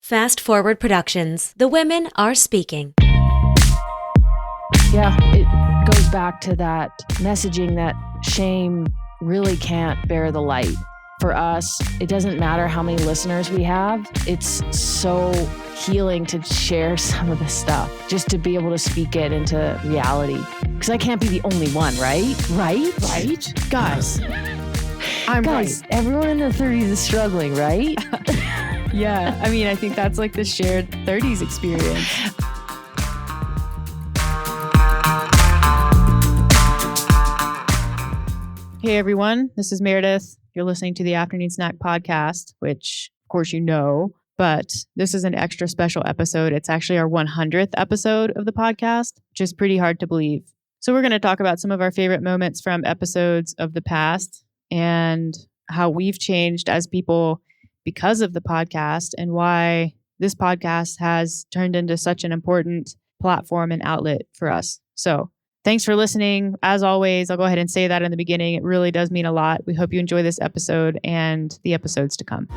Fast Forward Productions. The women are speaking. Yeah, it goes back to that messaging that shame really can't bear the light. For us, it doesn't matter how many listeners we have. It's so healing to share some of this stuff, just to be able to speak it into reality. Because I can't be the only one, right? Right? Guys, I'm Guys, right. everyone in their 30s is struggling, right? Yeah, I mean, I think that's like the shared 30s experience. Hey everyone, this is Meredith. You're listening to the Afternoon Snack Podcast, which of course you know, but this is an extra special episode. It's actually our 100th episode of the podcast, which is pretty hard to believe. So we're going to talk about some of our favorite moments from episodes of the past and how we've changed as people because of the podcast and why this podcast has turned into such an important platform and outlet for us. So thanks for listening. As always, I'll go ahead and say that in the beginning. It really does mean a lot. We hope you enjoy this episode and the episodes to come.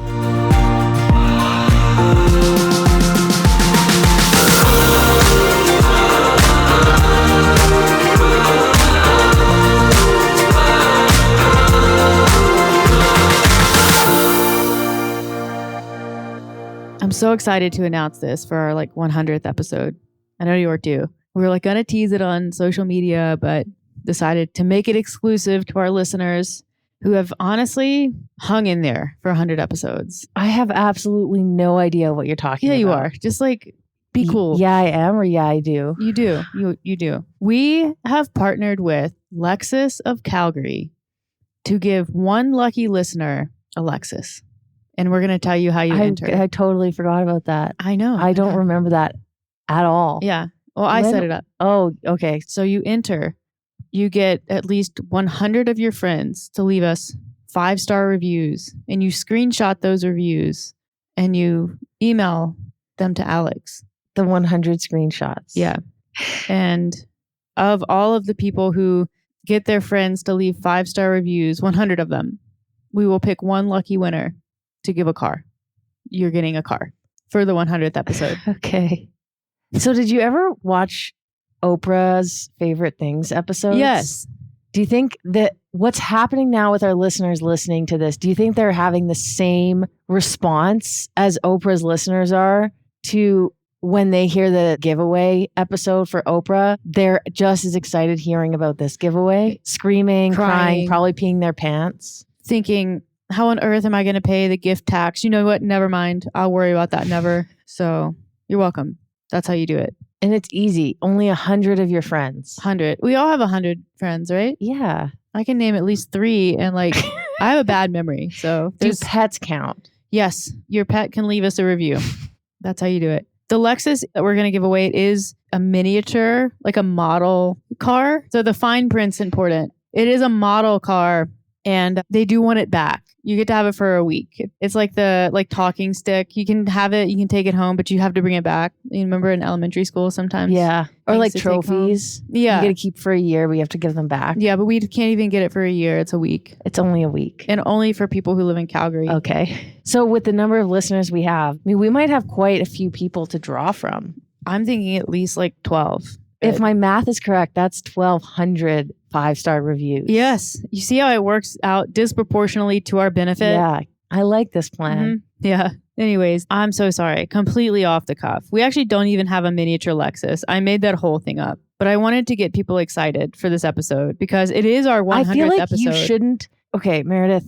I'm so excited to announce this for our 100th episode. I know you are too. We were going to tease it on social media, but decided to make it exclusive to our listeners who have honestly hung in there for 100 episodes. I have absolutely no idea what you're talking about. Yeah, you are. Just be cool. Yeah, I am, or yeah, I do. You do. You do. We have partnered with Lexus of Calgary to give one lucky listener a Lexus. And we're going to tell you how you enter. I totally forgot about that. I know. I don't remember that at all. Yeah. Well, I set it up. Oh, okay. So you enter. You get at least 100 of your friends to leave us 5-star reviews. And you screenshot those reviews and you email them to Alex. The 100 screenshots. Yeah. And of all of the people who get their friends to leave 5-star reviews, 100 of them, we will pick one lucky winner to give a car. You're getting a car for the 100th episode. Okay. So did you ever watch Oprah's Favorite Things episodes? Yes. Do you think that what's happening now with our listeners listening to this, do you think they're having the same response as Oprah's listeners are to when they hear the giveaway episode for Oprah? They're just as excited hearing about this giveaway, screaming, crying, probably peeing their pants. Thinking, how on earth am I going to pay the gift tax? You know what? Never mind. I'll worry about that never. So you're welcome. That's how you do it. And it's easy. Only 100 of your friends. 100. We all have 100 friends, right? Yeah. I can name at least 3 and I have a bad memory. So do pets count? Yes. Your pet can leave us a review. That's how you do it. The Lexus that we're going to give away is a miniature, a model car. So the fine print's important. It is a model car and they do want it back. You get to have it for a week. It's like the talking stick. You can have it, you can take it home, but you have to bring it back. You remember in elementary school sometimes? Yeah. Or trophies. Yeah. You get to keep for a year, but you have to give them back. Yeah, but we can't even get it for a year. It's a week. It's only a week. And only for people who live in Calgary. Okay. So with the number of listeners we have, we might have quite a few people to draw from. I'm thinking at least 12. If my math is correct, that's 1,200 5-star reviews. Yes. You see how it works out disproportionately to our benefit? Yeah. I like this plan. Mm-hmm. Yeah. Anyways, I'm so sorry. Completely off the cuff. We actually don't even have a miniature Lexus. I made that whole thing up. But I wanted to get people excited for this episode because it is our 100th episode. I feel like you shouldn't. Okay, Meredith,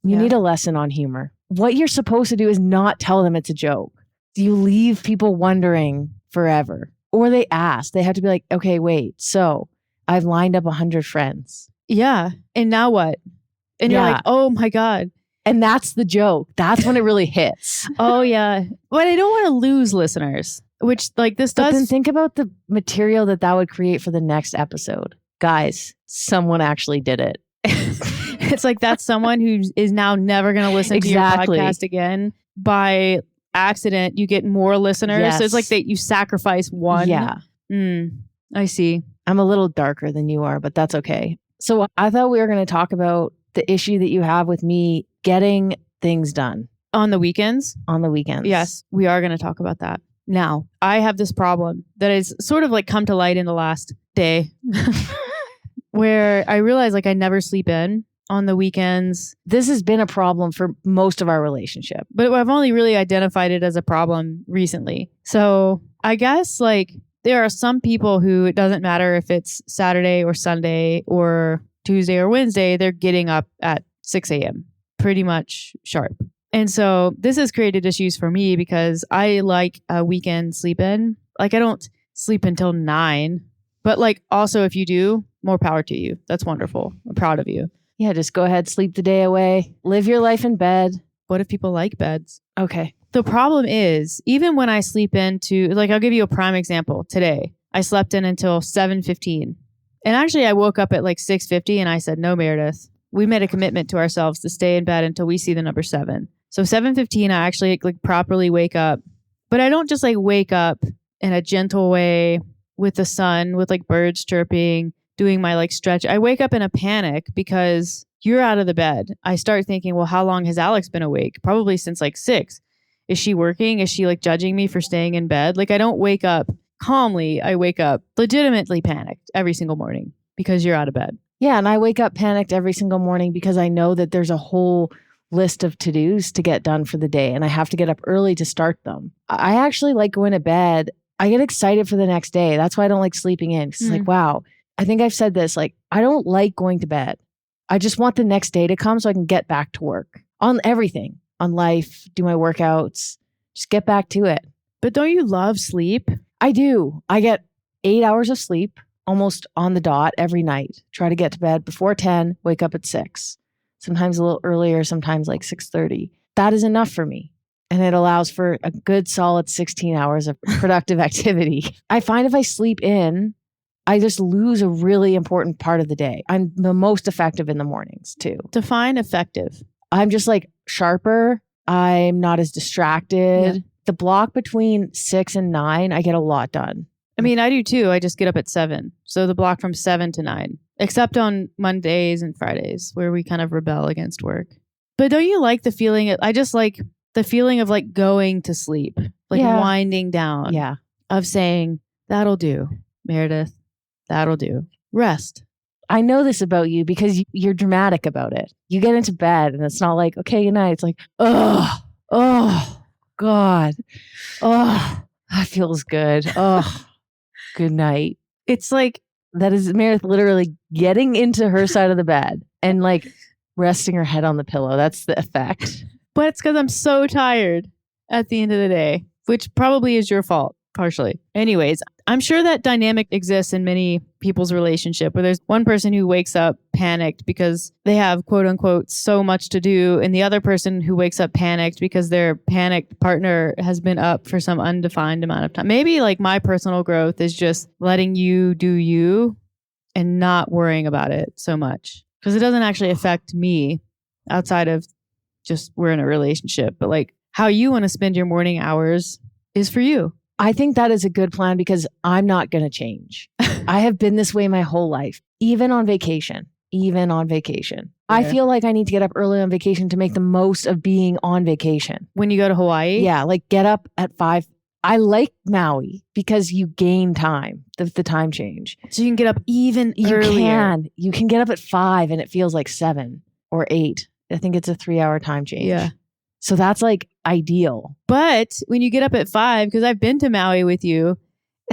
you need a lesson on humor. What you're supposed to do is not tell them it's a joke. You leave people wondering forever. Or they ask. They have to be like, okay, wait. So I've lined up 100 friends. Yeah. And now what? And you're like, oh my God. And that's the joke. That's when it really hits. Oh yeah. But I don't want to lose listeners, which this does. But then think about the material that would create for the next episode. Guys, someone actually did it. It's that's someone who is now never going to listen to your podcast again. By accident, you get more listeners. Yes. So it's that you sacrifice one. Yeah. I see. I'm a little darker than you are, but that's okay. So I thought we were going to talk about the issue that you have with me getting things done. On the weekends? on the weekends. Yes, we are going to talk about that. Now, I have this problem that has sort of like come to light in the last day where I realize like I never sleep in on the weekends, This has been a problem for most of our relationship. but I've only really identified it as a problem recently. So I guess like there are some people who it doesn't matter if it's Saturday or Sunday or Tuesday or Wednesday, they're getting up at 6 a.m. pretty much sharp. And so this has created issues for me because I like a weekend sleep in. Like I don't sleep until 9, but like also if you do, more power to you. That's wonderful. I'm proud of you. Yeah, just go ahead, sleep the day away, live your life in bed. What if people like beds? Okay. The problem is, even when I sleep into, like, I'll give you a prime example. Today, I slept in until 7:15. And actually, I woke up at like 6:50 and I said, no, Meredith, we made a commitment to ourselves to stay in bed until we see the number 7. So 7:15, I actually like properly wake up. But I don't just like wake up in a gentle way with the sun, with like birds chirping, doing my like stretch. I wake up in a panic because you're out of the bed. I start thinking, well, how long has Alex been awake? Probably since like 6. Is she working? Is she like judging me for staying in bed? Like I don't wake up calmly. I wake up legitimately panicked every single morning because you're out of bed. Yeah, and I wake up panicked every single morning because I know that there's a whole list of to-dos to get done for the day and I have to get up early to start them. I actually like going to bed. I get excited for the next day. That's why I don't like sleeping in. 'Cause it's like, wow, I think I've said this, like, I don't like going to bed. I just want the next day to come so I can get back to work on everything, on life, do my workouts, just get back to it. But don't you love sleep? I do. I get 8 hours of sleep almost on the dot every night. Try to get to bed before 10, wake up at 6. Sometimes a little earlier, sometimes like 6:30. That is enough for me. And it allows for a good solid 16 hours of productive activity. I find if I sleep in, I just lose a really important part of the day. I'm the most effective in the mornings too. Define effective. I'm just like sharper. I'm not as distracted. Yeah. The block between 6 and 9, I get a lot done. I mean, I do too. I just get up at 7. So the block from 7 to 9, except on Mondays and Fridays where we kind of rebel against work. But don't you like the feeling? I just like the feeling of like going to sleep, like Yeah. winding down, Yeah. of saying, that'll do, Meredith. That'll do. Rest. I know this about you because you're dramatic about it. You get into bed and it's not like, okay, good night. It's like, oh, God. Oh, that feels good. Oh, good night. It's like, That is Meredith literally getting into her side of the bed and like resting her head on the pillow. That's the effect. but it's because I'm so tired at the end of the day, which probably is your fault, partially. Anyways, I'm sure that dynamic exists in many people's relationship where there's one person who wakes up panicked because they have quote unquote so much to do, and the other person who wakes up panicked because their panicked partner has been up for some undefined amount of time. Maybe like my personal growth is just letting you do you and not worrying about it so much because it doesn't actually affect me outside of just we're in a relationship, but like how you want to spend your morning hours is for you. I think that is a good plan because I'm not going to change. I have been this way my whole life, even on vacation. I Yeah. feel like I need to get up early on vacation to make the most of being on vacation. When you go to Hawaii, Yeah, like get up at 5. I like Maui because you gain time, the time change. so you can get up even You earlier. You can get up at 5 and it feels like 7 or 8. I think it's a 3-hour time change. Yeah. So that's like ideal. But when you get up at 5, because I've been to Maui with you,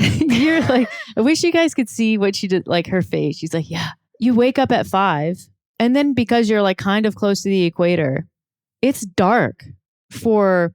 you're like, I wish you guys could see what she did, like her face. She's like, yeah, you wake up at 5. And then because you're like kind of close to the equator, it's dark for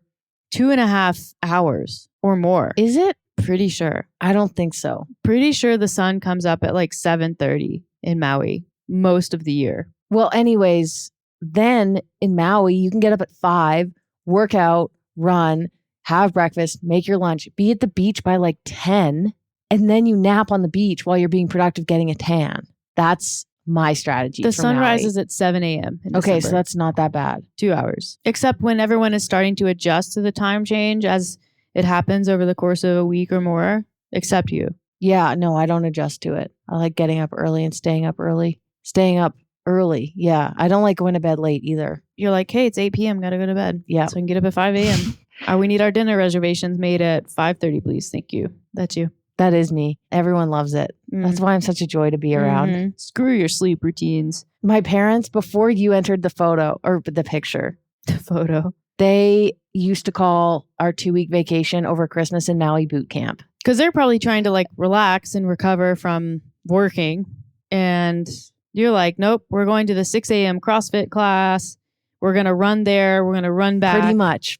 2.5 hours or more. Is it? Pretty sure. I don't think so. Pretty sure the sun comes up at like 7:30 in Maui most of the year. Well, anyways, then in Maui, you can get up at 5, work out, run, have breakfast, make your lunch, be at the beach by like 10, and then you nap on the beach while you're being productive getting a tan. That's my strategy. The for sun Maui. rises at 7 a.m. in Okay, so December. that's not that bad. 2 hours. Except when everyone is starting to adjust to the time change as it happens over the course of a week or more, except you. Yeah, no, I don't adjust to it. I like getting up early and staying up early. Staying up Early. Yeah. I don't like going to bed late either. You're like, hey, it's 8 p.m. Got to go to bed. Yeah. So I can get up at 5 a.m. We need our dinner reservations made at 5:30, please. Thank you. That's you. That is me. Everyone loves it. That's why I'm such a joy to be around. Mhm. Screw your sleep routines. My parents, before you entered the photo or the picture, The photo. they used to call our 2-week vacation over Christmas in Maui boot camp. Because they're probably trying to like relax and recover from working. And you're like, nope, we're going to the 6 a.m. CrossFit class. We're going to run there. We're going to run back.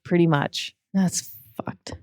Pretty much. That's fucked.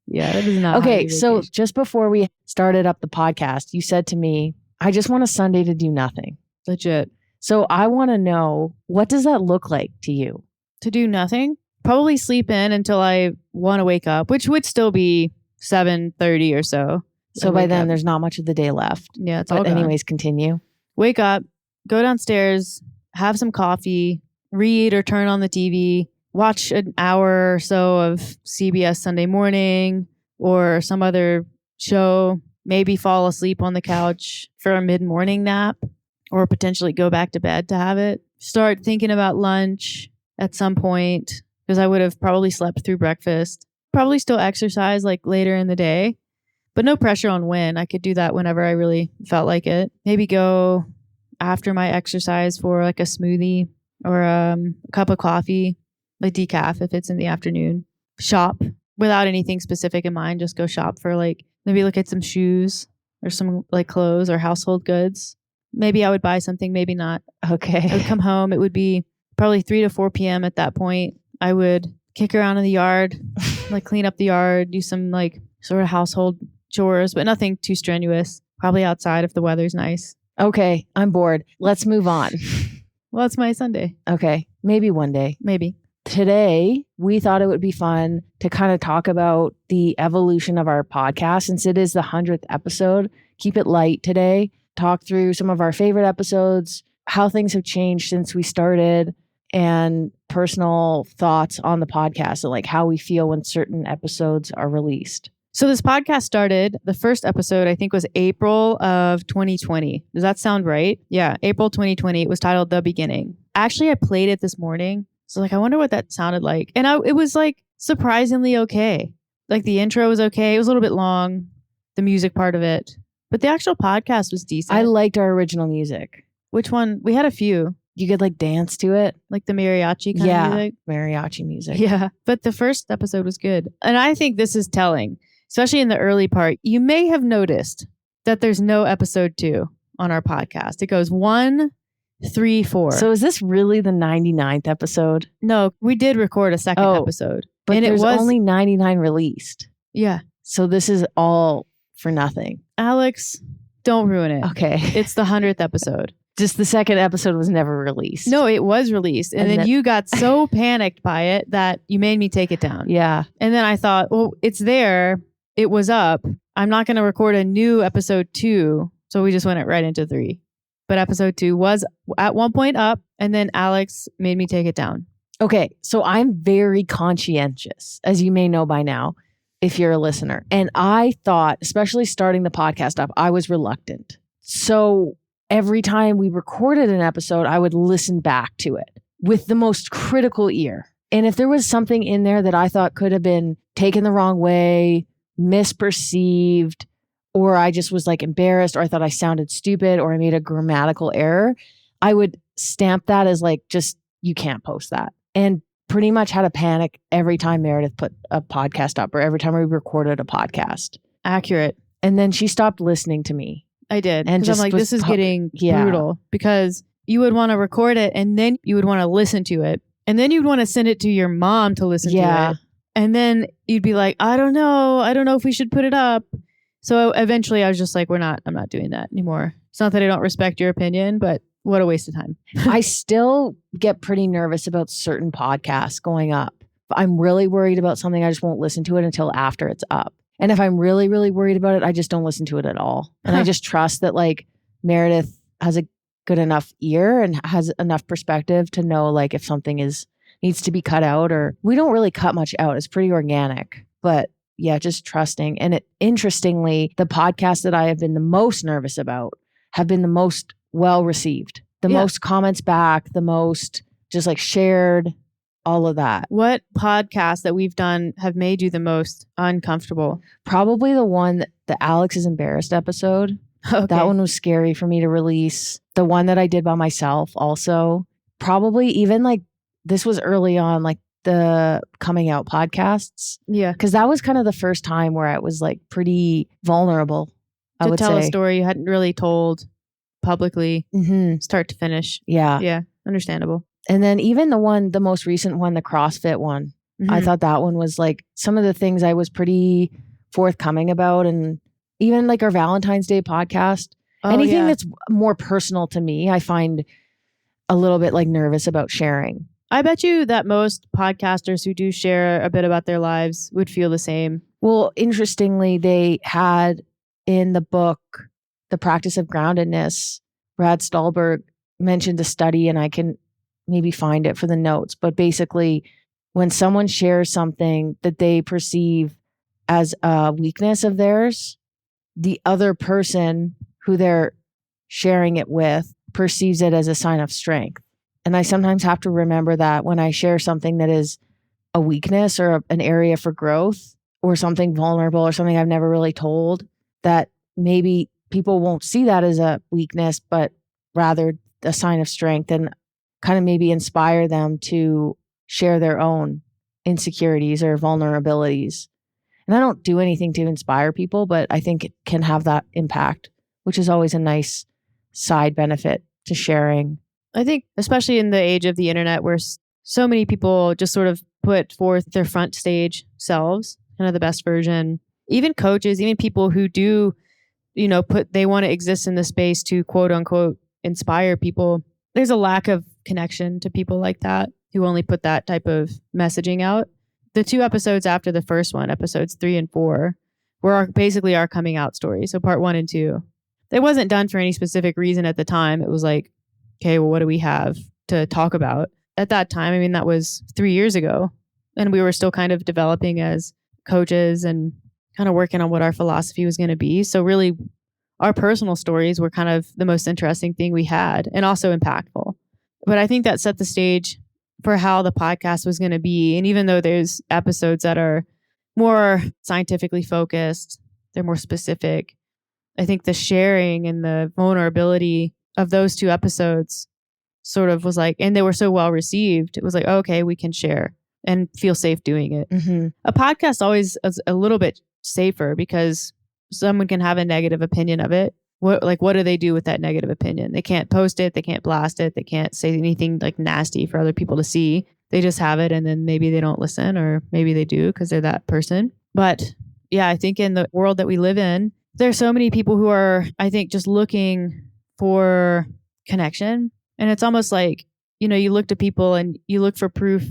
Yeah, that is not. Okay, so just before we started up the podcast, you said to me, I just want a Sunday to do nothing. Legit. So I want to know, what does that look like to you? To do nothing. Probably sleep in until I want to wake up, which would still be 7:30 or so. So by then, there's not much of the day left. Yeah, it's all But gone. anyways, continue. Wake up, go downstairs, have some coffee, read or turn on the TV, watch an hour or so of CBS Sunday Morning or some other show, maybe fall asleep on the couch for a mid-morning nap or potentially go back to bed to have it. Start thinking about lunch at some point because I would have probably slept through breakfast. Probably still exercise like later in the day, but no pressure on when. I could do that whenever I really felt like it. Maybe go after my exercise for like a smoothie or a cup of coffee, like decaf if it's in the afternoon. Shop without anything specific in mind. Just go shop for like, maybe look at some shoes or some like clothes or household goods. Maybe I would buy something, maybe not. I would Okay. come home. It would be probably 3 to 4 p.m. at that point. I would kick around in the yard, like clean up the yard, do some like sort of household chores, but nothing too strenuous. Probably outside if the weather's nice. Okay. I'm bored. Let's move on. Well, it's my Sunday. Okay. Maybe one day. Maybe. Today, we thought it would be fun to kind of talk about the evolution of our podcast since it is the 100th episode. Keep it light today. Talk through some of our favorite episodes, how things have changed since we started, and personal thoughts on the podcast and like how we feel when certain episodes are released. So this podcast started, the first episode, I think was April of 2020. Does that sound right? Yeah, April 2020. It was titled The Beginning. Actually, I played it this morning. So like, I wonder what that sounded like. And it was like surprisingly okay. Like the intro was okay. It was a little bit long, the music part of it. But the actual podcast was decent. I liked our original music. Which one? We had a few, You could like dance to it. like the mariachi kind Yeah. of music. Mariachi music. Yeah. But the first episode was good. And I think this is telling, especially in the early part. You may have noticed that there's no episode 2 on our podcast. It goes 1, 3, 4. So is this really the 99th episode? No, we did record a second Oh, episode. But and there's it was only 99 released. Yeah. So this is all for nothing. Alex, don't ruin it. Okay. It's the 100th episode. Just the second episode was never released. No, it was released. And, And then that- you got so panicked by it that you made me take it down. Yeah. And then I thought, well, it's there. It was up. I'm not going to record a new episode 2. So we just went right into 3. But episode 2 was at one point up. And then Alex made me take it down. Okay. So I'm very conscientious, as you may know by now, if you're a listener. And I thought, especially starting the podcast up, I was reluctant. So every time we recorded an episode, I would listen back to it with the most critical ear. And if there was something in there that I thought could have been taken the wrong way, misperceived, or I just was like embarrassed, or I thought I sounded stupid, or I made a grammatical error, I would stamp that as like, just, you can't post that. And pretty much had a panic every time Meredith put a podcast up or every time we recorded a podcast. Accurate. And then she stopped listening to me. I did. And And just I'm like, was this is getting yeah. brutal because you would want to record it and then you would want to listen to it. And then you'd want to send it to your mom to listen Yeah. to it. And then you'd be like, I don't know if we should put it up. So eventually I was just like, I'm not doing that anymore. It's not that I don't respect your opinion, but what a waste of time. I still get pretty nervous about certain podcasts going up. If I'm really worried about something, I just won't listen to it until after it's up. And if I'm really, really worried about it, I just don't listen to it at all. And I just trust that like Meredith has a good enough ear and has enough perspective to know like if something needs to be cut out, or we don't really cut much out. It's pretty organic, but yeah, just trusting. And interestingly, the podcasts that I have been the most nervous about have been the most well received. The Yeah. most comments back, the most just like shared, all of that. What podcasts that we've done have made you the most uncomfortable? Probably the one, the Alex is embarrassed episode. Okay. That one was scary for me to release. The one that I did by myself also. Probably even like this was early on, like the coming out podcasts. Yeah. Because that was kind of the first time where I was like pretty vulnerable, I To would tell say. a story you hadn't really told publicly, Mm-hmm. start to finish. Yeah. Yeah. Understandable. And then even the most recent one, the CrossFit one, I Mhm. thought that one was like some of the things I was pretty forthcoming about. And even like our Valentine's Day podcast, Oh, anything yeah. that's more personal to me, I find a little bit like nervous about sharing. I bet you that most podcasters who do share a bit about their lives would feel the same. Well, interestingly, they had in the book, The Practice of Groundedness, Brad Stulberg mentioned a study, and I can maybe find it for the notes. But basically, when someone shares something that they perceive as a weakness of theirs, the other person who they're sharing it with perceives it as a sign of strength. And I sometimes have to remember that when I share something that is a weakness or an area for growth or something vulnerable or something I've never really told, that maybe people won't see that as a weakness, but rather a sign of strength, and kind of maybe inspire them to share their own insecurities or vulnerabilities. And I don't do anything to inspire people, but I think it can have that impact, which is always a nice side benefit to sharing. I think, especially in the age of the internet where so many people just sort of put forth their front stage selves, kind of the best version, even coaches, even people who do, they want to exist in the space to quote unquote inspire people. There's a lack of connection to people like that who only put that type of messaging out. The 2 episodes after the first one, episodes 3 and 4, were basically our coming out story. So part 1 and 2. It wasn't done for any specific reason at the time. It was like, okay, well, what do we have to talk about? At that time, I mean, that was 3 years ago. And we were still kind of developing as coaches and kind of working on what our philosophy was going to be. So really, our personal stories were kind of the most interesting thing we had, and also impactful. But I think that set the stage for how the podcast was going to be. And even though there's episodes that are more scientifically focused, they're more specific, I think the sharing and the vulnerability of those 2 episodes sort of was like, and they were so well received, it was like, okay, we can share and feel safe doing it. Mm-hmm. A podcast always is a little bit safer because someone can have a negative opinion of it. What do they do with that negative opinion? They can't post it. They can't blast it. They can't say anything like nasty for other people to see. They just have it, and then maybe they don't listen, or maybe they do because they're that person. But yeah, I think in the world that we live in, there's so many people who are, I think, just looking for connection. And it's almost like, you look to people and you look for proof.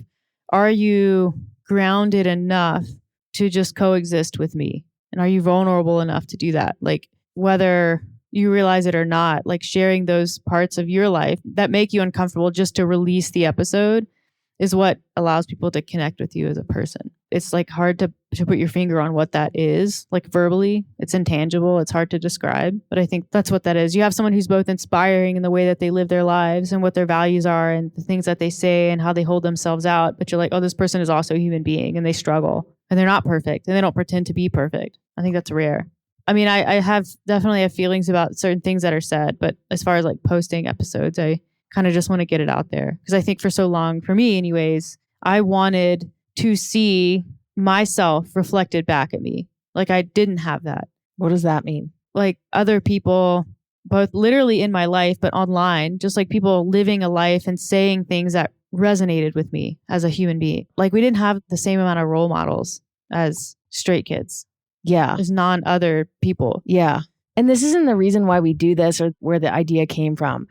Are you grounded enough to just coexist with me? And are you vulnerable enough to do that? Like, whether you realize it or not, like sharing those parts of your life that make you uncomfortable just to release the episode is what allows people to connect with you as a person. It's like hard to put your finger on what that is, like verbally. It's intangible. It's hard to describe, but I think that's what that is. You have someone who's both inspiring in the way that they live their lives and what their values are and the things that they say and how they hold themselves out. But you're like, oh, this person is also a human being and they struggle and they're not perfect and they don't pretend to be perfect. I think that's rare. I mean, I definitely have feelings about certain things that are said, but as far as like posting episodes, I kind of just want to get it out there because I think for so long, for me anyways, I wanted to see myself reflected back at me. Like I didn't have that. What does that mean? Like other people, both literally in my life, but online, just like people living a life and saying things that resonated with me as a human being. Like we didn't have the same amount of role models as straight kids. Yeah. As non-other people. Yeah. And this isn't the reason why we do this or where the idea came from.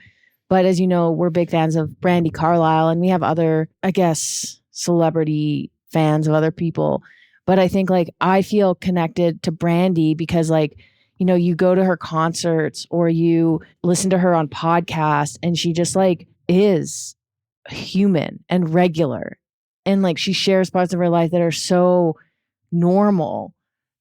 But as you know, we're big fans of Brandi Carlile, and we have other, I guess, celebrity fans of other people. But I think like I feel connected to Brandi because like, you go to her concerts or you listen to her on podcasts and she just like is human and regular. And like she shares parts of her life that are so normal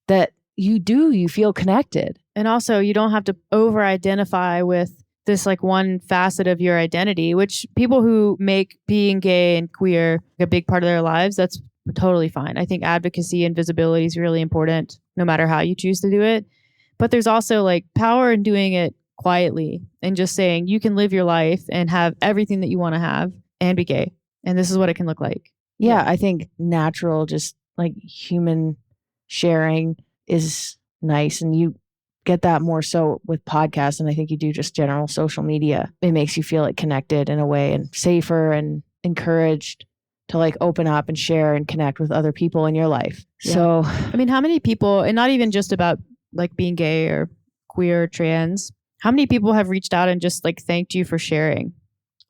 that you feel connected. And also you don't have to over identify with this like one facet of your identity, which people who make being gay and queer a big part of their lives, that's totally fine. I think advocacy and visibility is really important no matter how you choose to do it. But there's also like power in doing it quietly and just saying you can live your life and have everything that you want to have and be gay. And this is what it can look like. Yeah, I think natural, just like human sharing is nice. And you get that more so with podcasts. And I think you do just general social media. It makes you feel like connected in a way and safer and encouraged to like open up and share and connect with other people in your life. Yeah. So, I mean, how many people, and not even just about like being gay or queer or trans, how many people have reached out and just like thanked you for sharing?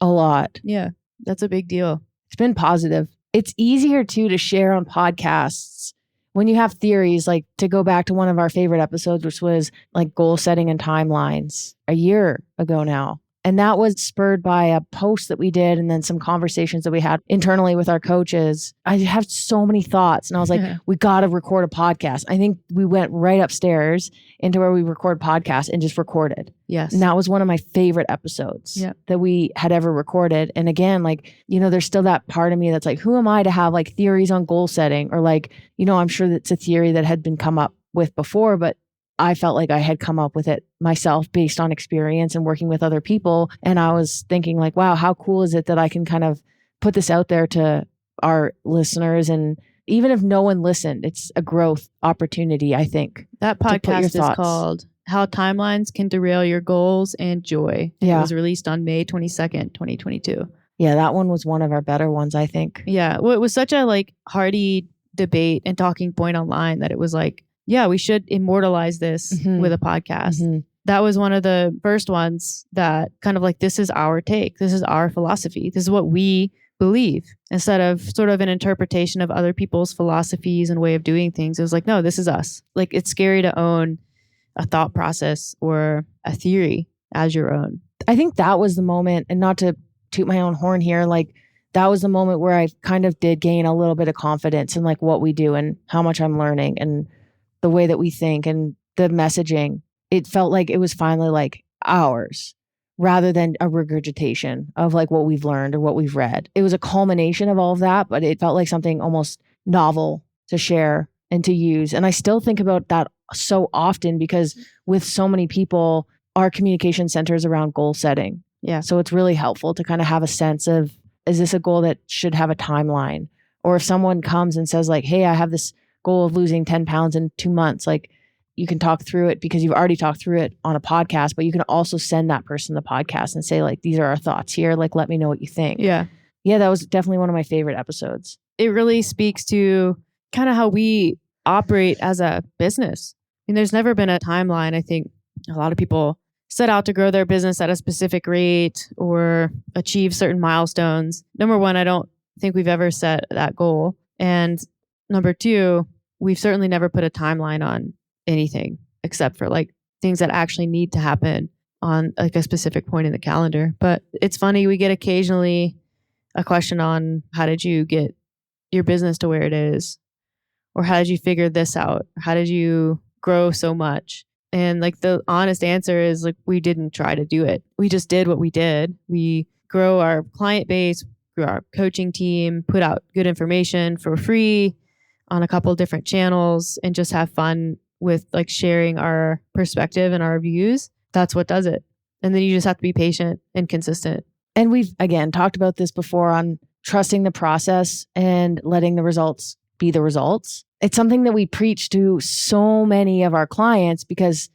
a lot. Yeah, that's a big deal. It's been positive. It's easier too to share on podcasts when you have theories, like to go back to one of our favorite episodes, which was like goal setting and timelines a year ago now. And that was spurred by a post that we did and then some conversations that we had internally with our coaches. I have so many thoughts and I was like, we got to record a podcast. I think we went right upstairs into where we record podcasts and just recorded. Yes. And that was one of my favorite episodes that we had ever recorded. And again, like, you know, there's still that part of me that's like, who am I to have like theories on goal setting? Or like, you know, I'm sure that's a theory that had been come up with before, but I felt like I had come up with it myself based on experience and working with other people. And I was thinking like, wow, how cool is it that I can kind of put this out there to our listeners? And even if no one listened, it's a growth opportunity, I think. That podcast is called How Timelines Can Derail Your Goals and Joy. It was released on May 22nd, 2022. Yeah, that one was one of our better ones, I think. Yeah. Well, it was such a like hearty debate and talking point online that it was like, yeah, we should immortalize this with a podcast. That was one of the first ones that kind of like, this is our take. This is our philosophy. This is what we believe, instead of sort of an interpretation of other people's philosophies and way of doing things. It was like, no, this is us. Like, it's scary to own a thought process or a theory as your own. I think that was the moment, and not to toot my own horn here, like that was the moment where I kind of did gain a little bit of confidence in like what we do and how much I'm learning and the way that we think and the messaging. It felt like it was finally like ours rather than a regurgitation of like what we've learned or what we've read. It was a culmination of all of that, but it felt like something almost novel to share and to use. And I still think about that so often because with so many people, our communication centers around goal setting. Yeah. So it's really helpful to kind of have a sense of, is this a goal that should have a timeline? Or if someone comes and says like, hey, I have this goal of losing 10 pounds in 2 months, like you can talk through it because you've already talked through it on a podcast, but you can also send that person the podcast and say like, these are our thoughts here. Like, let me know what you think. Yeah. Yeah. That was definitely one of my favorite episodes. It really speaks to kind of how we operate as a business. I mean, there's never been a timeline. I think a lot of people set out to grow their business at a specific rate or achieve certain milestones. Number one, I don't think we've ever set that goal. And number two, we've certainly never put a timeline on anything except for like things that actually need to happen on like a specific point in the calendar. But it's funny, we get occasionally a question on how did you get your business to where it is? Or how did you figure this out? How did you grow so much? And like the honest answer is like, we didn't try to do it. We just did what we did. We grow our client base, grew our coaching team, put out good information for free on a couple different channels, and just have fun with like sharing our perspective and our views. That's what does it. And then you just have to be patient and consistent. And we've, again, talked about this before on trusting the process and letting the results be the results. It's something that we preach to so many of our clients because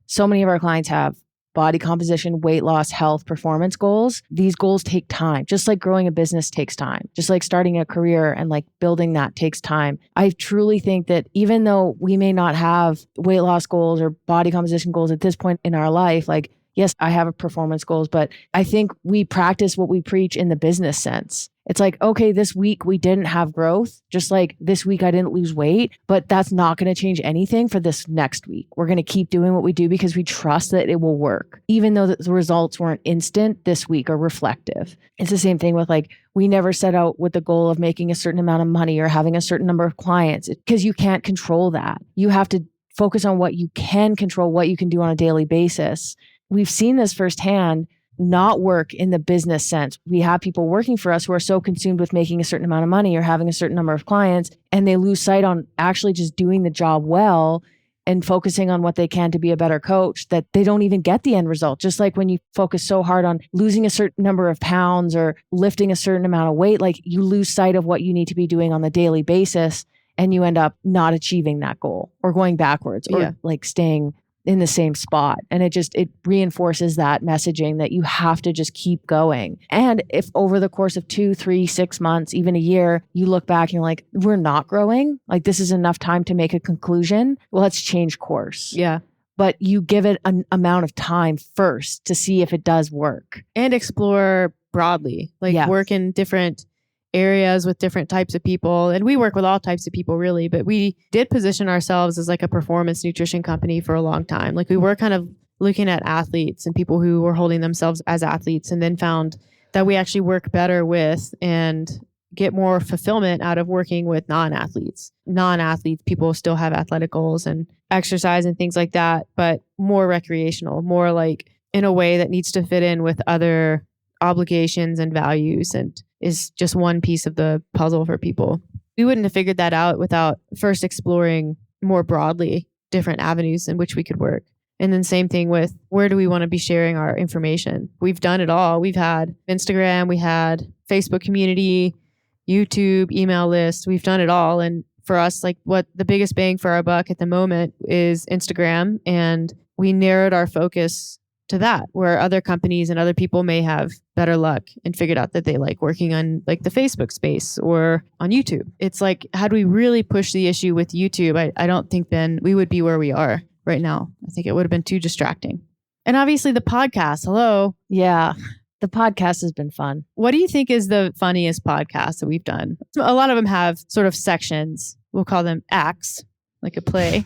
so many of our clients have body composition, weight loss, health, performance goals. These goals take time, just like growing a business takes time, just like starting a career and like building that takes time. I truly think that even though we may not have weight loss goals or body composition goals at this point in our life, like, yes, I have performance goals, but I think we practice what we preach in the business sense. It's like, okay, this week we didn't have growth, just like this week I didn't lose weight, but that's not going to change anything for this next week. We're going to keep doing what we do because we trust that it will work, even though the results weren't instant this week or reflective. It's the same thing with like, we never set out with the goal of making a certain amount of money or having a certain number of clients because you can't control that. You have to focus on what you can control, what you can do on a daily basis. we've seen this firsthand not work in the business sense. We have people working for us who are so consumed with making a certain amount of money or having a certain number of clients, and they lose sight on actually just doing the job well and focusing on what they can to be a better coach, that they don't even get the end result. Just like when you focus so hard on losing a certain number of pounds or lifting a certain amount of weight, like you lose sight of what you need to be doing on the daily basis, and you end up not achieving that goal or going backwards or like staying in the same spot. And it reinforces that messaging that you have to just keep going. And if over the course of 2, 3, 6 months, even a year, you look back and you're like, we're not growing, like this is enough time to make a conclusion, well, let's change course. Yeah. But you give it an amount of time first to see if it does work. And explore broadly, like work in different areas with different types of people. And we work with all types of people really, but we did position ourselves as like a performance nutrition company for a long time. Like we were kind of looking at athletes and people who were holding themselves as athletes, and then found that we actually work better with and get more fulfillment out of working with non-athletes. Non-athletes, people still have athletic goals and exercise and things like that, but more recreational, more like in a way that needs to fit in with other obligations and values, and is just one piece of the puzzle for people. We wouldn't have figured that out without first exploring more broadly different avenues in which we could work. And then same thing with where do we want to be sharing our information? We've done it all. We've had Instagram, we had Facebook community, YouTube, email list. We've done it all. And for us, like what the biggest bang for our buck at the moment is Instagram. And we narrowed our focus to that, where other companies and other people may have better luck and figured out that they like working on like the Facebook space or on YouTube. It's like, how do we really push the issue with YouTube? I don't think then we would be where we are right now. I think it would have been too distracting. And obviously the podcast, hello. Yeah. The podcast has been fun. What do you think is the funniest podcast that we've done? A lot of them have sort of sections. We'll call them acts, like a play.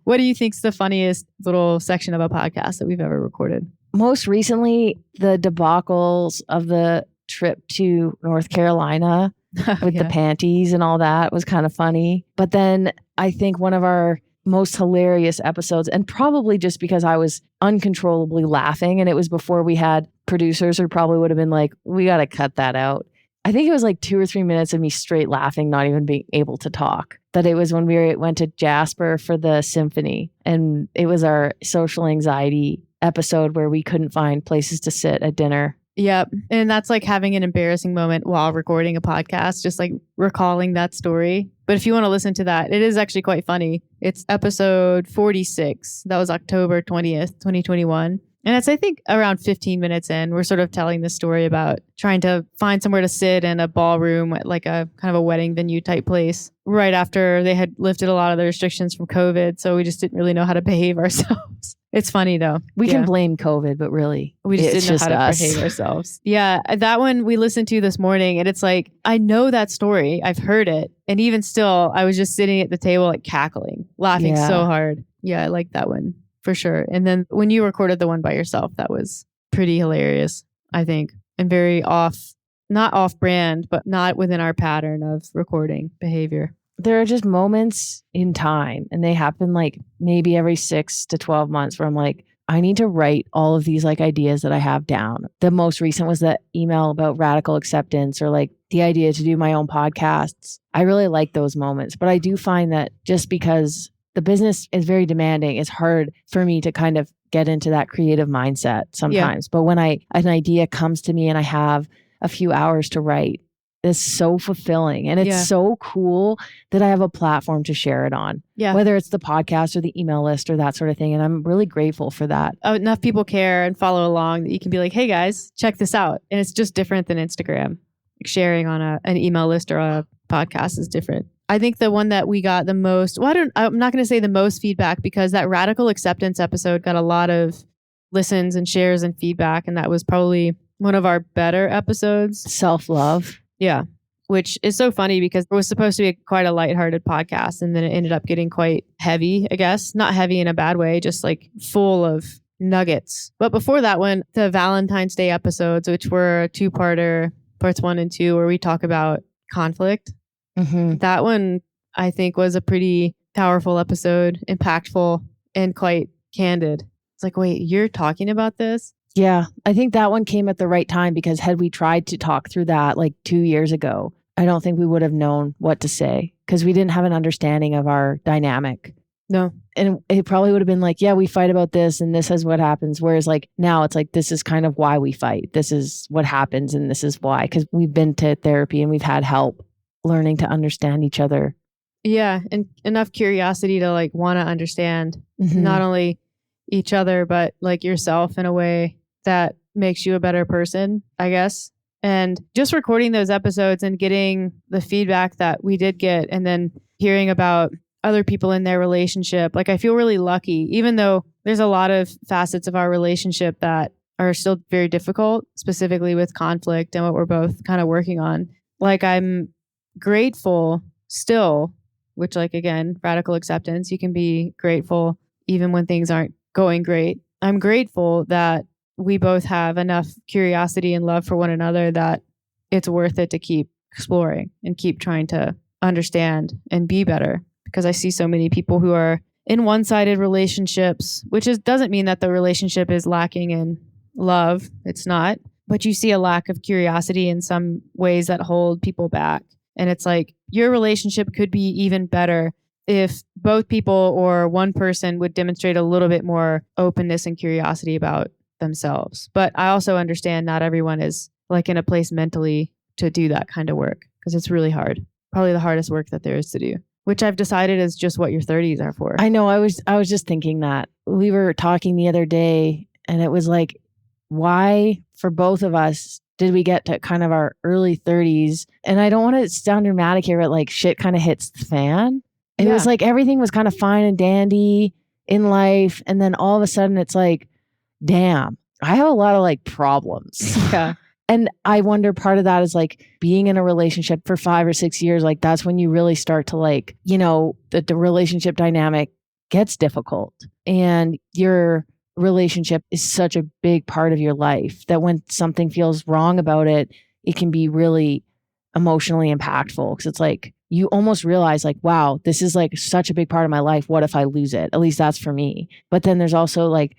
What do you think's the funniest little section of a podcast that we've ever recorded? Most recently, the debacles of the trip to North Carolina with the panties and all that was kind of funny. But then I think one of our most hilarious episodes, and probably just because I was uncontrollably laughing, and it was before we had producers who probably would have been like, we got to cut that out. I think it was like 2 or 3 minutes of me straight laughing, not even being able to talk. That it was when we went to Jasper for the symphony, and it was our social anxiety episode where we couldn't find places to sit at dinner. Yep. And that's like having an embarrassing moment while recording a podcast, just like recalling that story. But if you want to listen to that, it is actually quite funny. It's episode 46. That was October 20th, 2021. And it's, I think, around 15 minutes in, we're sort of telling this story about trying to find somewhere to sit in a ballroom at like a kind of a wedding venue type place right after they had lifted a lot of the restrictions from COVID. So we just didn't really know how to behave ourselves. It's funny though. We can blame COVID, but really, we just didn't know how to behave ourselves. Yeah. That one we listened to this morning, and it's like, I know that story. I've heard it. And even still, I was just sitting at the table, like cackling, laughing so hard. Yeah. I like that one. For sure. And then when you recorded the one by yourself, that was pretty hilarious, I think, and very not off brand, but not within our pattern of recording behavior. There are just moments in time, and they happen like maybe every 6 to 12 months where I'm like, I need to write all of these like ideas that I have down. The most recent was that email about radical acceptance, or like the idea to do my own podcasts. I really like those moments, but I do find that just because the business is very demanding, it's hard for me to kind of get into that creative mindset sometimes. Yeah. But when an idea comes to me and I have a few hours to write, it's so fulfilling. And it's so cool that I have a platform to share it on, whether it's the podcast or the email list or that sort of thing. And I'm really grateful for that. Enough people care and follow along that you can be like, hey guys, check this out. And it's just different than Instagram. Like sharing on an email list or a podcast is different. I think the one that we got the most, I'm not going to say the most feedback, because that radical acceptance episode got a lot of listens and shares and feedback. And that was probably one of our better episodes. Self-love. Yeah. Which is so funny because it was supposed to be quite a lighthearted podcast. And then it ended up getting quite heavy, I guess. Not heavy in a bad way, just like full of nuggets. But before that one, the Valentine's Day episodes, which were a 2-parter, parts 1 and 2, where we talk about conflict. Mm-hmm. That one, I think, was a pretty powerful episode, impactful, and quite candid. It's like, wait, you're talking about this? Yeah, I think that one came at the right time because had we tried to talk through that like 2 years ago, I don't think we would have known what to say because we didn't have an understanding of our dynamic. No. And it probably would have been like, yeah, we fight about this and this is what happens. Whereas like now it's like, this is kind of why we fight. This is what happens and this is why. Because we've been to therapy and we've had help learning to understand each other. Yeah. And enough curiosity to like want to understand not only each other, but like yourself in a way that makes you a better person, I guess. And just recording those episodes and getting the feedback that we did get and then hearing about other people in their relationship. Like I feel really lucky, even though there's a lot of facets of our relationship that are still very difficult, specifically with conflict and what we're both kind of working on. Like I'm grateful still, which like, again, radical acceptance, you can be grateful even when things aren't going great. I'm grateful that we both have enough curiosity and love for one another that it's worth it to keep exploring and keep trying to understand and be better. Because I see so many people who are in one-sided relationships, which doesn't mean that the relationship is lacking in love. It's not. But you see a lack of curiosity in some ways that hold people back. And it's like your relationship could be even better if both people or one person would demonstrate a little bit more openness and curiosity about themselves. But I also understand not everyone is like in a place mentally to do that kind of work because it's really hard. Probably the hardest work that there is to do, which I've decided is just what your 30s are for. I know. I was just thinking that. We were talking the other day and it was like, why for both of us did we get to kind of our early 30s? And I don't want to sound dramatic here, but like shit kind of hits the fan. It was like everything was kind of fine and dandy in life. And then all of a sudden it's like, damn, I have a lot of like problems. Yeah. And I wonder part of that is like being in a relationship for 5 or 6 years, like that's when you really start to like, you know, that the relationship dynamic gets difficult and your relationship is such a big part of your life that when something feels wrong about it, it can be really emotionally impactful because it's like you almost realize like, wow, this is like such a big part of my life. What if I lose it? At least that's for me. But then there's also like,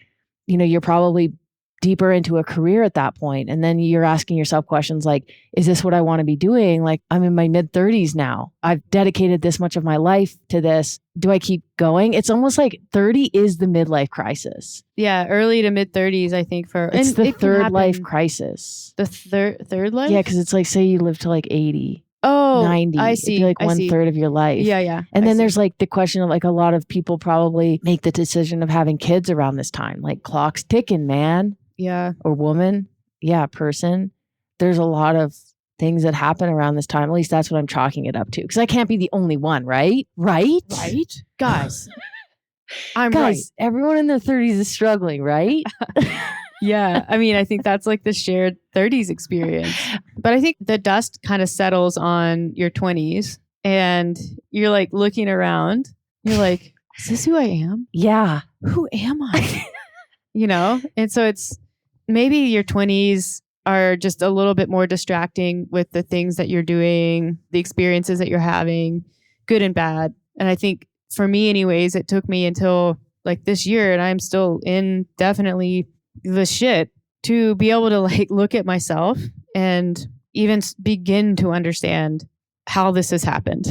you know, you're probably deeper into a career at that point. And then you're asking yourself questions like, is this what I want to be doing? Like I'm in my mid 30s now. I've dedicated this much of my life to this. Do I keep going? It's almost like 30 is the midlife crisis. Yeah. Early to mid 30s, I think It's the third life crisis. The third life? Yeah. Cause it's like, say you live to like 80. Oh, 90. I It'd see. be like 1/3 of your life. Yeah, yeah. And then there's like the question of like a lot of people probably make the decision of having kids around this time. Like clock's ticking, man. Yeah. Or woman. Yeah, person. There's a lot of things that happen around this time. At least that's what I'm chalking it up to. Because I can't be the only one, right? Right? Right? Guys. I'm Guys, everyone in their 30s is struggling, right? Yeah. I mean, I think that's like the shared 30s experience. But I think the dust kind of settles on your 20s and you're like looking around. You're like, is this who I am? Yeah. Who am I? You know? And so it's maybe your 20s are just a little bit more distracting with the things that you're doing, the experiences that you're having, good and bad. And I think for me anyways, it took me until like this year and I'm still in definitely the shit to be able to like look at myself and even begin to understand how this has happened.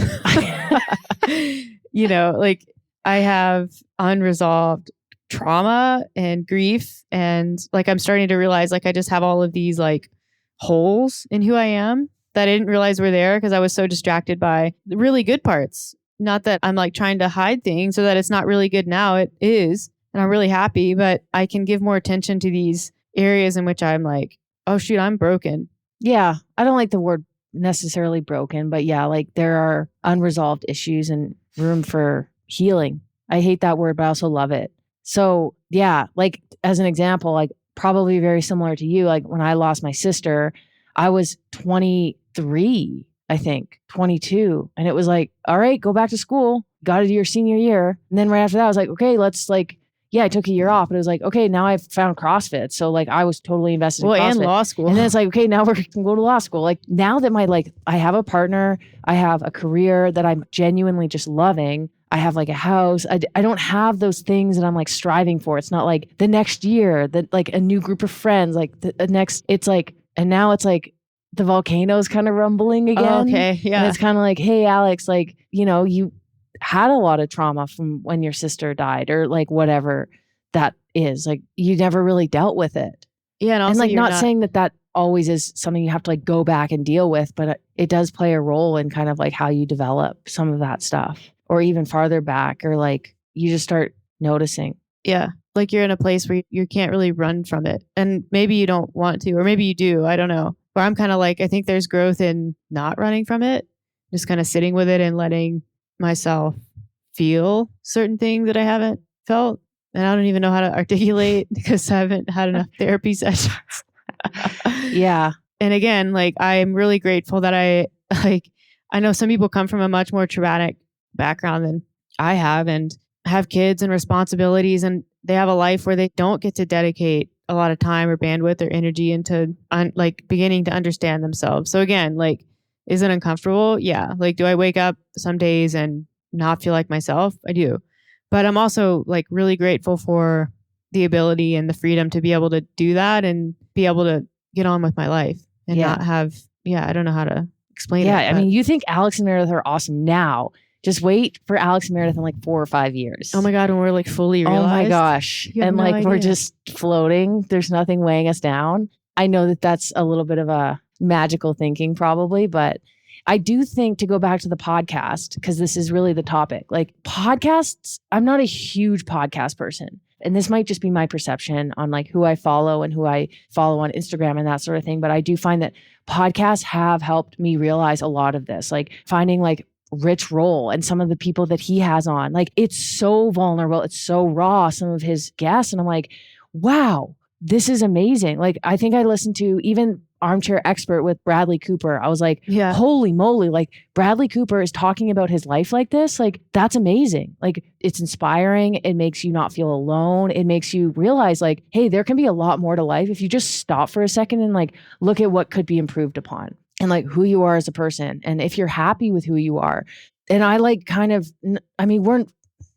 You know, like I have unresolved trauma and grief and like I'm starting to realize like I just have all of these like holes in who I am that I didn't realize were there because I was so distracted by the really good parts. Not that I'm like trying to hide things so that it's not really good now. It is. And I'm really happy, but I can give more attention to these areas in which I'm like, oh shoot, I'm broken. Yeah. I don't like the word necessarily broken, but yeah, like there are unresolved issues and room for healing. I hate that word, but I also love it. So yeah, like as an example, like probably very similar to you, like when I lost my sister, I was 23, I think 22. And it was like, all right, go back to school. Got to do your senior year. And then right after that, I was like, okay, let's like, yeah, I took a year off, but it was like, okay, now I've found CrossFit. So like I was totally invested in CrossFit. And law school. And then it's like, okay, now we can go to law school. Like now that I have a partner, I have a career that I'm genuinely just loving. I have like a house. I don't have those things that I'm like striving for. It's not like the next year, that like a new group of friends, like the next, it's like, and now it's like the volcano's kind of rumbling again. Oh, okay. And Yeah. it's kind of like, hey, Alex, like, you know, you had a lot of trauma from when your sister died or like whatever that is. Like you never really dealt with it. Yeah. And also, And like you're not saying that always is something you have to like go back and deal with, but it does play a role in kind of like how you develop some of that stuff or even farther back, or like you just start noticing. Yeah. Like you're in a place where you can't really run from it. And maybe you don't want to, or maybe you do. I don't know. But I'm kind of like, I think there's growth in not running from it, just kind of sitting with it and letting myself feel certain things that I haven't felt. And I don't even know how to articulate because I haven't had enough therapy sessions. Yeah. And again, like I'm really grateful that I know some people come from a much more traumatic background than I have and have kids and responsibilities, and they have a life where they don't get to dedicate a lot of time or bandwidth or energy into like beginning to understand themselves. So again, like, is it uncomfortable? Yeah. Like, do I wake up some days and not feel like myself? I do. But I'm also like really grateful for the ability and the freedom to be able to do that and be able to get on with my life and not have, I don't know how to explain it. Yeah. I mean, you think Alex and Meredith are awesome now. Just wait for Alex and Meredith in like 4 or 5 years. Oh my God, when we're like fully realized. Oh my gosh. You have And no like we're idea. just floating. There's nothing weighing us down. I know that that's a little bit of a magical thinking probably, but I do think, to go back to the podcast, because this is really the topic, like podcasts, I'm not a huge podcast person. And this might just be my perception on like who I follow and who I follow on Instagram and that sort of thing. But I do find that podcasts have helped me realize a lot of this, like finding like Rich Roll and some of the people that he has on. Like it's so vulnerable. It's so raw, some of his guests. And I'm like, wow, this is amazing. Like I think I listened to even Armchair Expert with Bradley Cooper. I was like, Yeah. holy moly, like Bradley Cooper is talking about his life like this. Like that's amazing. Like it's inspiring. It makes you not feel alone. It makes you realize like, hey, there can be a lot more to life if you just stop for a second and like look at what could be improved upon and like who you are as a person. And if you're happy with who you are. And I like kind of, I mean, we're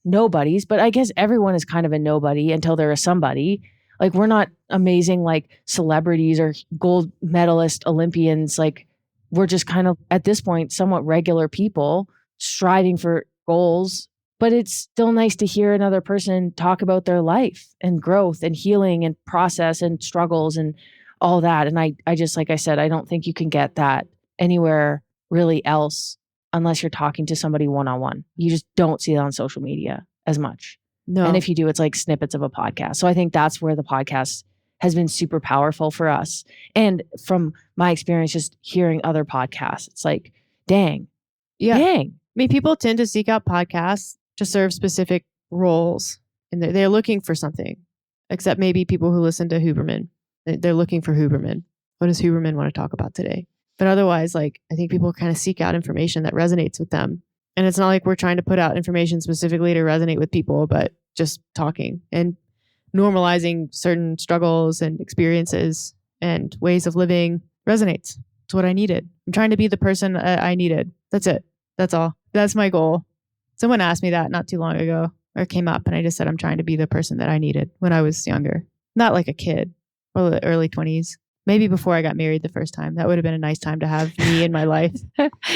nobodies, but I guess everyone is kind of a nobody until they're a somebody. Like we're not amazing like celebrities or gold medalist Olympians. Like we're just kind of at this point somewhat regular people striving for goals. But it's still nice to hear another person talk about their life and growth and healing and process and struggles and all that. And I just, like I said, I don't think you can get that anywhere really else unless you're talking to somebody one-on-one. You just don't see it on social media as much. No. And if you do, it's like snippets of a podcast. So I think that's where the podcast has been super powerful for us. And from my experience, just hearing other podcasts, it's like, dang. I mean, people tend to seek out podcasts to serve specific roles, and they're looking for something. Except maybe people who listen to Huberman, they're looking for Huberman. What does Huberman want to talk about today? But otherwise, like I think people kind of seek out information that resonates with them. And it's not like we're trying to put out information specifically to resonate with people, but just talking and normalizing certain struggles and experiences and ways of living resonates. It's what I needed. I'm trying to be the person I needed. That's it. That's all. That's my goal. Someone asked me that not too long ago, or it came up, and I just said I'm trying to be the person that I needed when I was younger. Not like a kid or the early 20s. Maybe before I got married the first time. That would have been a nice time to have me in my life.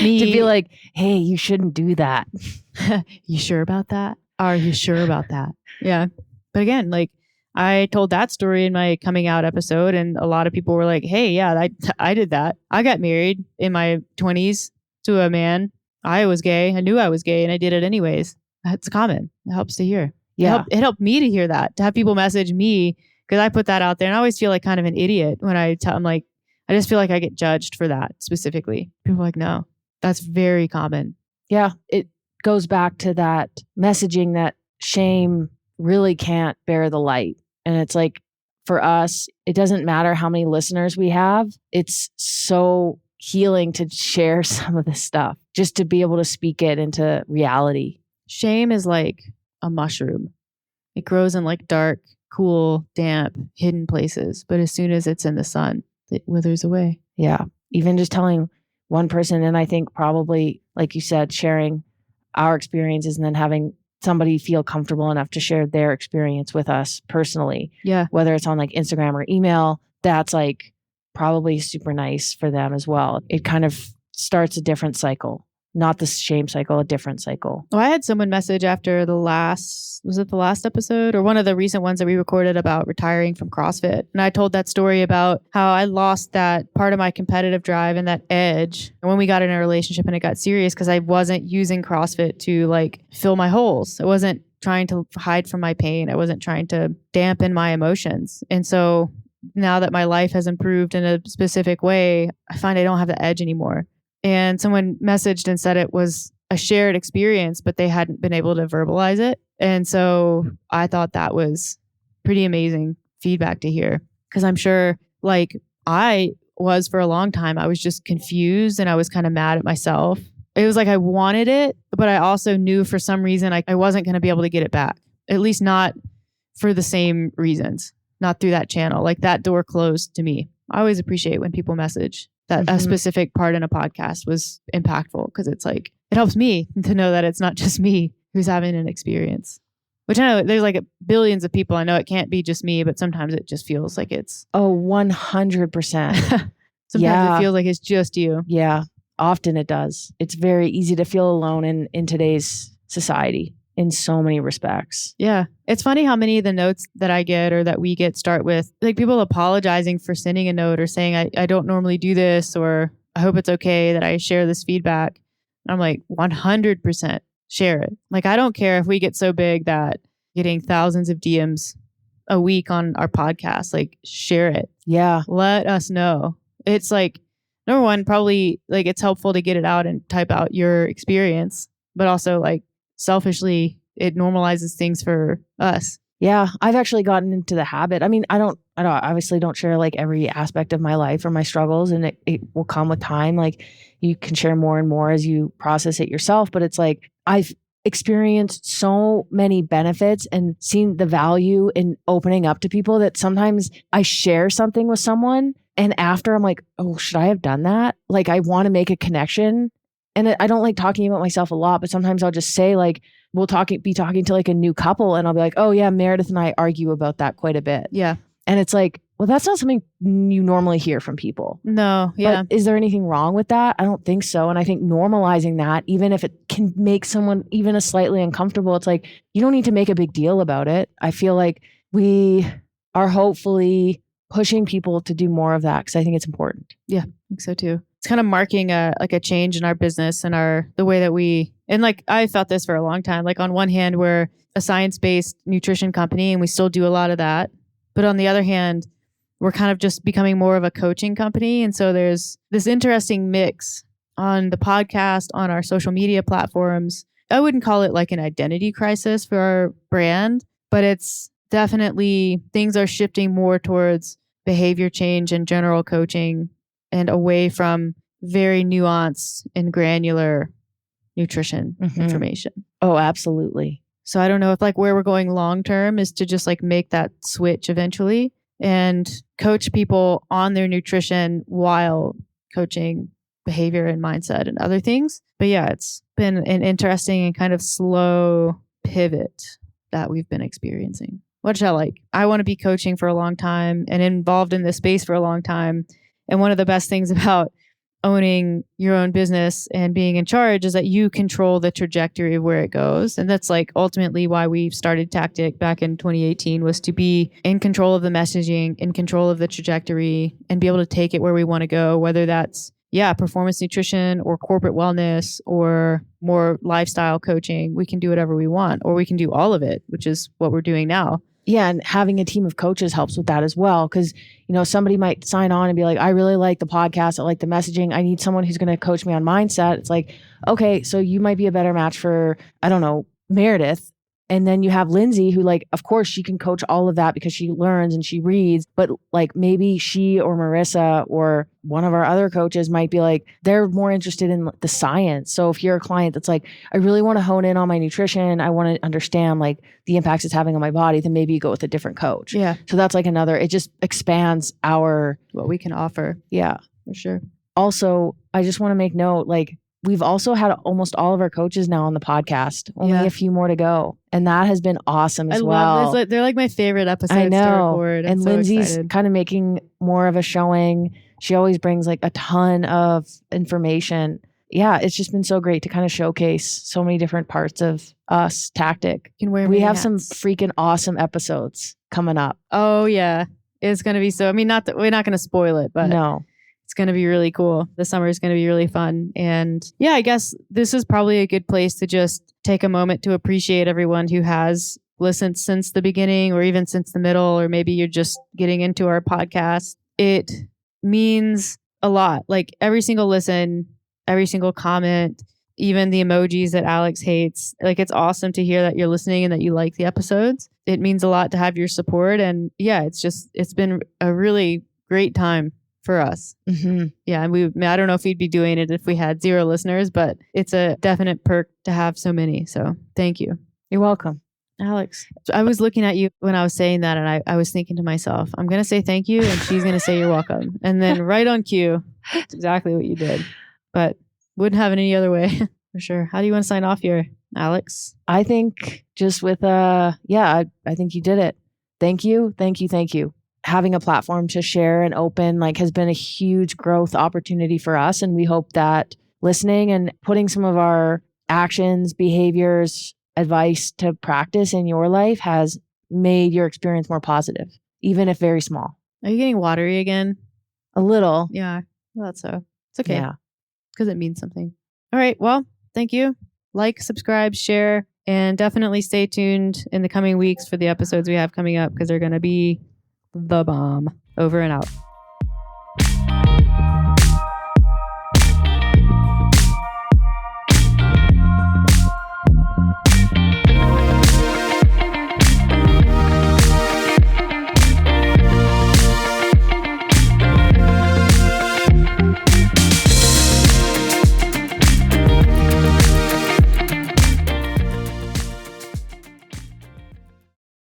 Me To be like, hey, you shouldn't do that. You sure about that? Are you sure about that? Yeah. But again, like I told that story in my coming out episode, and a lot of people were like, hey, yeah, I did that. I got married in my 20s to a man. I was gay. I knew I was gay and I did it anyways. It's common. It helps to hear. Yeah. It helped me to hear that, to have people message me, because I put that out there and I always feel like kind of an idiot when I'm like, I just feel like I get judged for that specifically. People are like, no, that's very common. Yeah. It goes back to that messaging that shame really can't bear the light. And it's like, for us, it doesn't matter how many listeners we have. It's so healing to share some of this stuff, just to be able to speak it into reality. Shame is like a mushroom. It grows in like dark, cool, damp, hidden places. But as soon as it's in the sun, it withers away. Yeah. Even just telling one person, and I think probably, like you said, sharing our experiences and then having somebody feel comfortable enough to share their experience with us personally, Yeah. whether it's on like Instagram or email, that's like probably super nice for them as well. It kind of starts a different cycle, not the shame cycle, a different cycle. Well, I had someone message after was it the last episode or one of the recent ones that we recorded about retiring from CrossFit? And I told that story about how I lost that part of my competitive drive and that edge when we got in a relationship and it got serious because I wasn't using CrossFit to like fill my holes. I wasn't trying to hide from my pain. I wasn't trying to dampen my emotions. And so now that my life has improved in a specific way, I find I don't have the edge anymore. And someone messaged and said it was a shared experience, but they hadn't been able to verbalize it. And so I thought that was pretty amazing feedback to hear. Because I'm sure, like I was for a long time, I was just confused and I was kind of mad at myself. It was like I wanted it, but I also knew for some reason I wasn't going to be able to get it back, at least not for the same reasons, not through that channel. Like that door closed to me. I always appreciate when people message that a specific part in a podcast was impactful because it's like, it helps me to know that it's not just me who's having an experience, which I know there's like billions of people. I know it can't be just me, but sometimes it just feels like it's. Oh, 100%. Sometimes Yeah. it feels like it's just you. Yeah, often it does. It's very easy to feel alone in today's society in so many respects. Yeah. It's funny how many of the notes that I get or that we get start with like people apologizing for sending a note or saying, I don't normally do this, or I hope it's okay that I share this feedback. And I'm like, 100% share it. Like, I don't care if we get so big that getting thousands of DMs a week on our podcast, like share it. Yeah. Let us know. It's like, number one, probably like it's helpful to get it out and type out your experience, but also like selfishly, it normalizes things for us. Yeah. I've actually gotten into the habit. I mean, I obviously don't share like every aspect of my life or my struggles, and it will come with time. Like you can share more and more as you process it yourself. But it's like, I've experienced so many benefits and seen the value in opening up to people that sometimes I share something with someone and after I'm like, oh, should I have done that? Like I want to make a connection. And I don't like talking about myself a lot, but sometimes I'll just say like, we'll be talking to like a new couple and I'll be like, oh yeah, Meredith and I argue about that quite a bit. Yeah. And it's like, well, that's not something you normally hear from people. No. Yeah. But is there anything wrong with that? I don't think so. And I think normalizing that, even if it can make someone even a slightly uncomfortable, it's like, you don't need to make a big deal about it. I feel like we are hopefully pushing people to do more of that because I think it's important. Yeah, I think so too. It's kind of marking a change in our business and the way that and like I felt this for a long time. Like on one hand, we're a science-based nutrition company and we still do a lot of that. But on the other hand, we're kind of just becoming more of a coaching company. And so there's this interesting mix on the podcast, on our social media platforms. I wouldn't call it like an identity crisis for our brand, but it's definitely things are shifting more towards behavior change and general coaching and away from very nuanced and granular nutrition information. Oh, absolutely. So I don't know if like where we're going long term is to just like make that switch eventually and coach people on their nutrition while coaching behavior and mindset and other things. But yeah, it's been an interesting and kind of slow pivot that we've been experiencing. Which I like. I want to be coaching for a long time and involved in this space for a long time. And one of the best things about owning your own business and being in charge is that you control the trajectory of where it goes. And that's like ultimately why we started Tactic back in 2018 was to be in control of the messaging, in control of the trajectory, and be able to take it where we want to go, whether that's performance nutrition or corporate wellness or more lifestyle coaching. We can do whatever we want, or we can do all of it, which is what we're doing now. Yeah. And having a team of coaches helps with that as well. Cause, somebody might sign on and be like, I really like the podcast. I like the messaging. I need someone who's going to coach me on mindset. It's like, okay, so you might be a better match for, I don't know, Meredith. And then you have Lindsay who like, of course she can coach all of that because she learns and she reads, but like maybe she or Marissa or one of our other coaches might be like, they're more interested in the science. So if you're a client that's like, I really want to hone in on my nutrition, I want to understand like the impacts it's having on my body, then maybe you go with a different coach. Yeah. So that's like it just expands what we can offer. Yeah. For sure. Also, I just want to make note, like we've also had almost all of our coaches now on the podcast, only Yeah. a few more to go. And that has been awesome as I well. love this. They're like my favorite episodes I to know. record. I'm And so Lindsay's excited. kind of making more of a showing. She always brings like a ton of information. Yeah, it's just been so great to kind of showcase so many different parts of us, Tactic. You can wear We many have some hats. freaking awesome episodes coming up. Oh yeah, it's gonna be so. I mean, not that we're not gonna spoil it, but No. it's gonna be really cool. The summer is gonna be really fun, and yeah, I guess this is probably a good place to just take a moment to appreciate everyone who has listened since the beginning, or even since the middle, or maybe you're just getting into our podcast. It means a lot. Like every single listen, every single comment, even the emojis that Alex hates. Like it's awesome to hear that you're listening and that you like the episodes. It means a lot to have your support. And yeah, it's been a really great time for us. Mm-hmm. Yeah. And I don't know if we'd be doing it if we had 0 listeners, but it's a definite perk to have so many. So thank you. You're welcome. Alex, I was looking at you when I was saying that, and I was thinking to myself, I'm going to say thank you, and she's going to say you're welcome. And then right on cue, that's exactly what you did. But wouldn't have it any other way, for sure. How do you want to sign off here, Alex? I think just with, I think you did it. Thank you. Thank you. Thank you. Having a platform to share and open has been a huge growth opportunity for us. And we hope that listening and putting some of our actions, behaviors, advice to practice in your life has made your experience more positive, even if very small. Are you getting watery again? A little. Yeah, I thought so. It's okay. Yeah. Because it means something. All right. Well, thank you. Like, subscribe, share, and definitely stay tuned in the coming weeks for the episodes we have coming up because they're going to be the bomb. Over and out.